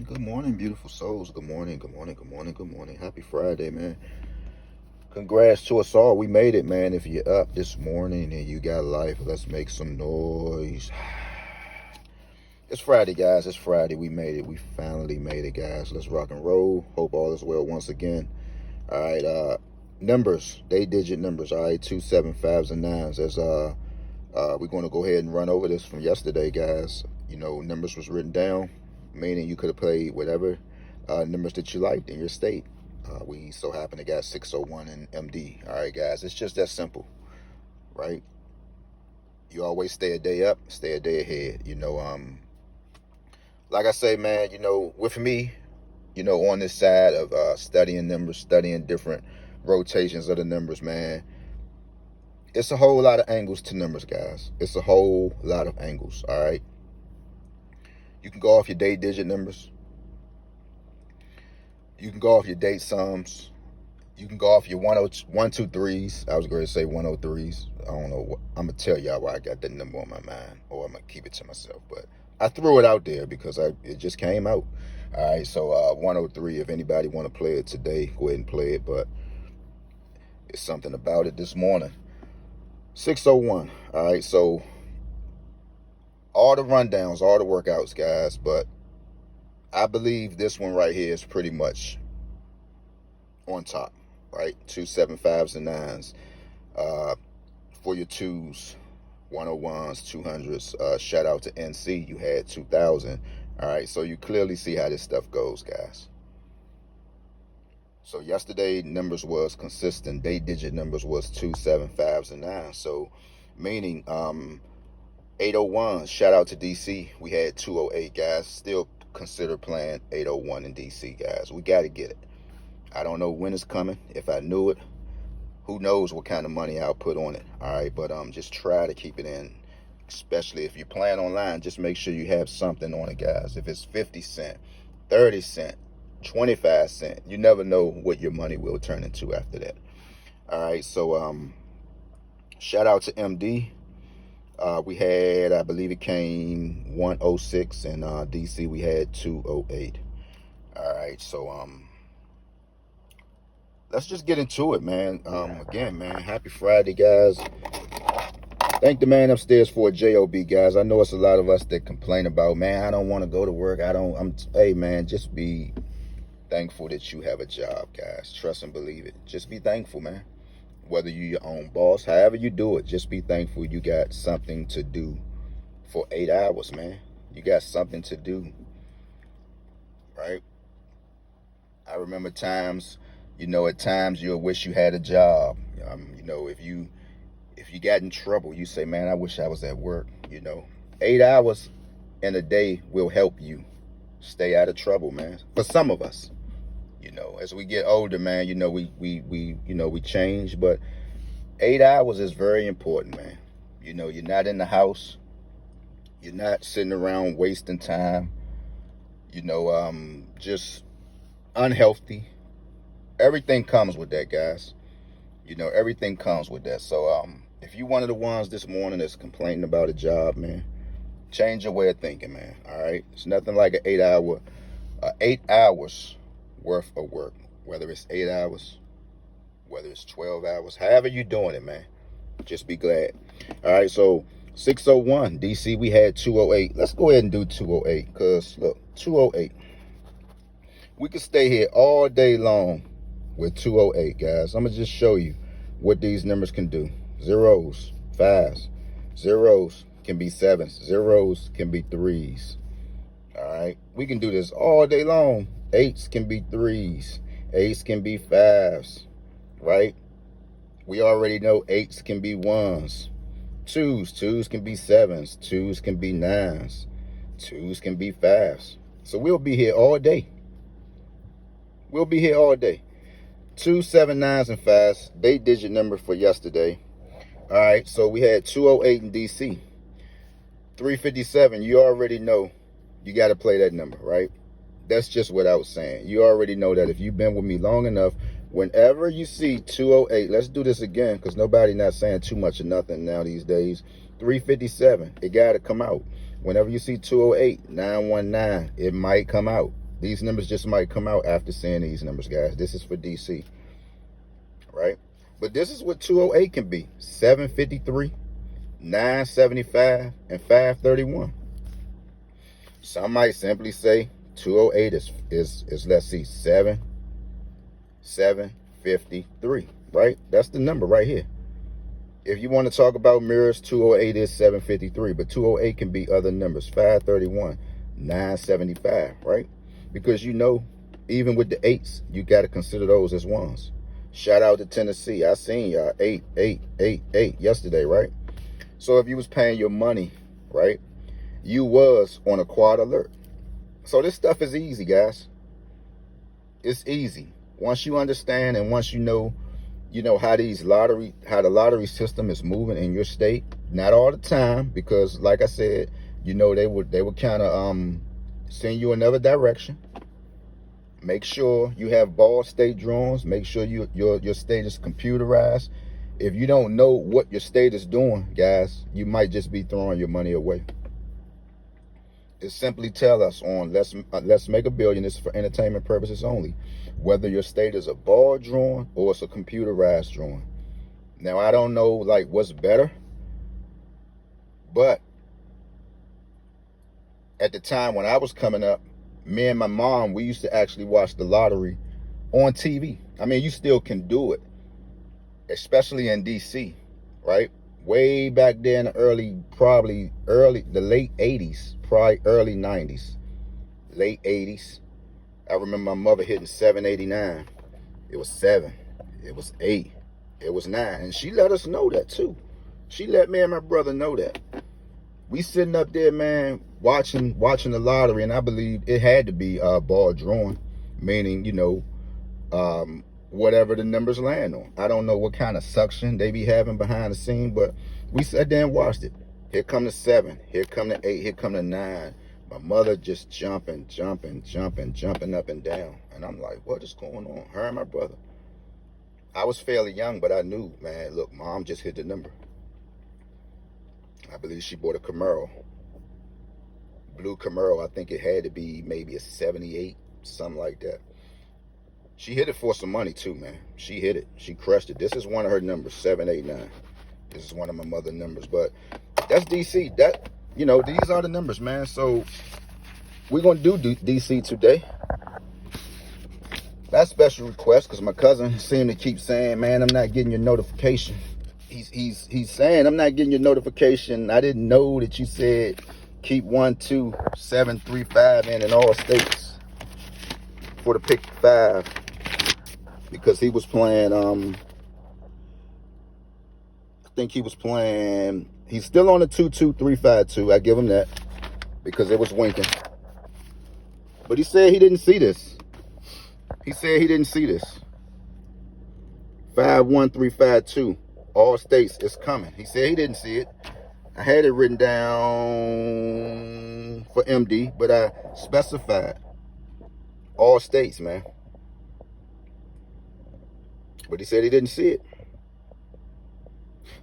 Good morning, beautiful souls. Good morning, good morning, good morning, good morning. Happy Friday, man. Congrats to us all. We made it, man. If you're up this morning and you got life, let's make some noise. It's Friday, guys. It's Friday. We made it. We finally made it, guys. Let's rock and roll. Hope all is well once again. All right, numbers, digit numbers. All right, 2, 7, 5s, and 9s. We're going to go ahead and run over this from yesterday, guys. You know, numbers was written down, meaning you could have played whatever numbers that you liked in your state. We so happen to got 601 in MD. All right, guys, it's just that simple, right? You always stay a day up, stay a day ahead. Like I say, man, with me, on this side of studying numbers, studying different rotations of the numbers, man, it's a whole lot of angles to numbers, guys. It's a whole lot of angles, all right? You can go off your date digit numbers. You can go off your date sums. You can go off your 123s. I was going to say 103s. I don't know. I'm going to tell y'all why I got that number on my mind, or I'm going to keep it to myself. But I threw it out there because it just came out. All right, so 103, if anybody want to play it today, go ahead and play it. But it's something about it this morning. 601. All right, so all the rundowns, all the workouts, guys, but I believe this one right here is pretty much on top, right? 2, 7, 5s, and 9s. For your 2s, 101s, 200s, shout out to NC, you had 2000. All right, so you clearly see how this stuff goes, guys. So yesterday numbers was consistent. Date digit numbers was 2, 7, 5s, and 9s. So meaning 801, shout out to DC. We had 208, guys. Still consider playing 801 in DC, guys. We got to get it. I don't know when it's coming. If I knew it, who knows what kind of money I'll put on it. All right, but just try to keep it in. Especially if you're playing online, just make sure you have something on it, guys. If it's 50 cent, 30 cent, 25 cent, you never know what your money will turn into after that. All right, so shout out to MD. We had, I believe it came 106, and DC we had 208. All right, so let's just get into it, man. Again, man, happy Friday, guys. Thank the man upstairs for a job, guys. I know it's a lot of us that complain about, man, I don't want to go to work. Hey, man, just be thankful that you have a job, guys. Trust and believe it. Just be thankful, man. Whether you're your own boss, however you do it, just be thankful you got something to do for 8 hours, man. You got something to do, right? I remember times, at times you'll wish you had a job. If you got in trouble, you say, man, I wish I was at work. 8 hours in a day will help you stay out of trouble, man. For some of us, as we get older, man, we change, but 8 hours is very important, man. You're not in the house. You're not sitting around wasting time, just unhealthy. Everything comes with that, guys. Everything comes with that. So, if you're one of the ones this morning that's complaining about a job, man, change your way of thinking, man. All right. It's nothing like an 8 hours worth of work, whether it's 8 hours, whether it's 12 hours, however you're doing it, man. Just be glad. All right. So 601, DC, we had 208. Let's go ahead and do 208 because, look, 208. We could stay here all day long with 208, guys. I'm going to just show you what these numbers can do. Zeros, 5s. Zeros can be 7s. Zeros can be 3s. All right. We can do this all day long. 8s can be 3s. 8s can be 5s. Right? We already know 8s can be 1s. 2s can be 7s. 2s can be 9s. 2s can be 5s. So we'll be here all day. We'll be here all day. 2, 7, 9s, and 5s. Date digit number for yesterday. All right, so we had 208 in DC. 357, you already know you got to play that number, right? That's just what I was saying. You already know that if you've been with me long enough, whenever you see 208, let's do this again because nobody not saying too much of nothing now these days. 357, it got to come out. Whenever you see 208, 919, it might come out. These numbers just might come out after seeing these numbers, guys. This is for DC, right? But this is what 208 can be: 753, 975, and 531. Some might simply say 208 is let's see, 753, right? That's the number right here. If you want to talk about mirrors, 208 is 753, but 208 can be other numbers: 531, 975, right? Because even with the eights, you got to consider those as ones. Shout out to Tennessee. I seen y'all 8 yesterday, right? So if you was paying your money, right, you was on a quad alert. So this stuff is easy, guys. It's easy. Once you understand and once you know how the lottery system is moving in your state. Not all the time, because like I said, they would kind of send you another direction. Make sure you have ball state drawings. Make sure your state is computerized. If you don't know what your state is doing, guys, you might just be throwing your money away. It simply tell us on Let's Make a Billion. This is for entertainment purposes only. Whether your state is a ball drawing or it's a computerized drawing. Now, I don't know what's better, but at the time when I was coming up, me and my mom, we used to actually watch the lottery on TV. I mean, you still can do it, especially in DC, right? Way back then, the late 80s, probably early 90s, late 80s. I remember my mother hitting 789. It was 7. It was 8. It was 9. And she let us know that too. She let me and my brother know that. We sitting up there, man, watching the lottery, and I believe it had to be ball drawing, meaning, whatever the numbers land on. I don't know what kind of suction they be having behind the scene, but we sat there and watched it. Here come the 7. Here come the 8. Here come the 9. My mother just jumping up and down. And I'm like, what is going on? Her and my brother. I was fairly young, but I knew, man, look, mom just hit the number. I believe she bought a Camaro. Blue Camaro. I think it had to be maybe a 78, something like that. She hit it for some money too, man. She hit it. She crushed it. This is one of her numbers, 789. This is one of my mother's numbers. But that's DC. These are the numbers, man. So we're going to do DC today. That's special request because my cousin seemed to keep saying, man, I'm not getting your notification. He's saying, I'm not getting your notification. I didn't know that you said keep 12735 in all states for the pick 5, because he was playing, I think he was playing, he's still on the 22352. I give him that because it was winking. But he said he didn't see this. He said he didn't see this. 51352. All states is coming. He said he didn't see it. I had it written down for MD, but I specified all states, man. But he said he didn't see it.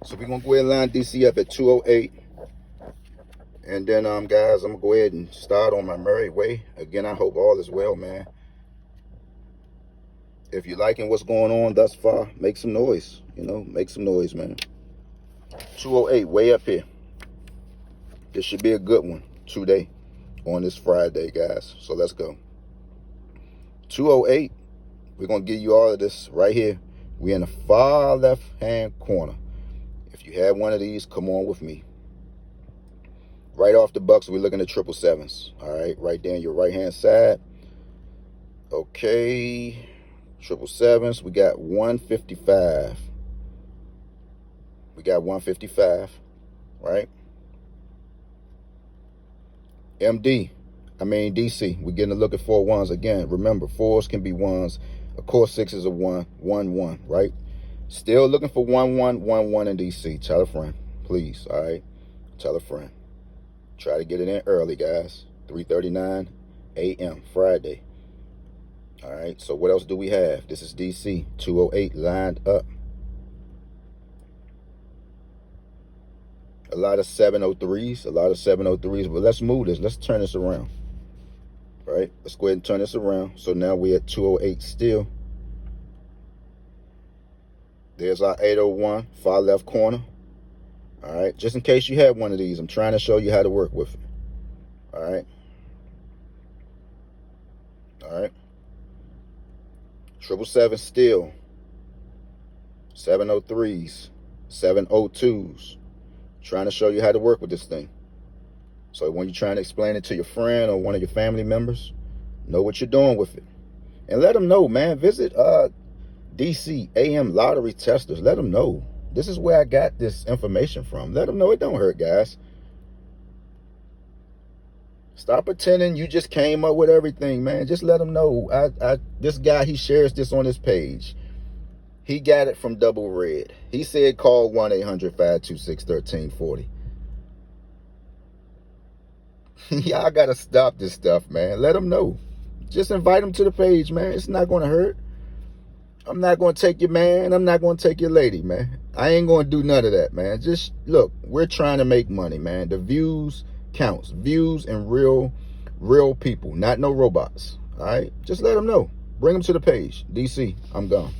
So we're going to go ahead and line DC up at 208. And then, guys, I'm going to go ahead and start on my merry way. Again, I hope all is well, man. If you're liking what's going on thus far, make some noise. Make some noise, man. 208, way up here. This should be a good one today on this Friday, guys. So let's go. 208, we're going to give you all of this right here. We're in the far left-hand corner. If you have one of these, come on with me. Right off the bucks, we're looking at 777s. All right, right there on your right-hand side. Okay. 777s, we got 155. We got 155, right? DC, we're getting a look at 4 ones again. Remember, 4s can be 1s. Of course, 6 is a 1, 1, 1, right? Still looking for 1, 1, 1, 1 in DC. Tell a friend, please, all right? Tell a friend. Try to get it in early, guys. 3:39 a.m. Friday. All right, so what else do we have? This is DC, 208 lined up. A lot of 703s, but let's move this. Let's turn this around. right? Let's go ahead and turn this around. So now we're at 208 still. There's our 801, far left corner. All right, just in case you had one of these, I'm trying to show you how to work with it. All right. All right. 777 still. 703s, 702s. Trying to show you how to work with this thing. So when you're trying to explain it to your friend or one of your family members, know what you're doing with it. And let them know, man. Visit D.C Lottery Testers. Let them know. This is where I got this information from. Let them know it don't hurt, guys. Stop pretending you just came up with everything, man. Just let them know. This guy, he shares this on his page. He got it from Double Red. He said call 1-800-526-1340. Y'all got to stop this stuff, man. Let them know. Just invite them to the page, man. It's not going to hurt. I'm not going to take your man. I'm not going to take your lady, man. I ain't going to do none of that, man. Just look, we're trying to make money, man. The views counts. Views and real people, not no robots. All right? Just let them know. Bring them to the page. DC, I'm gone.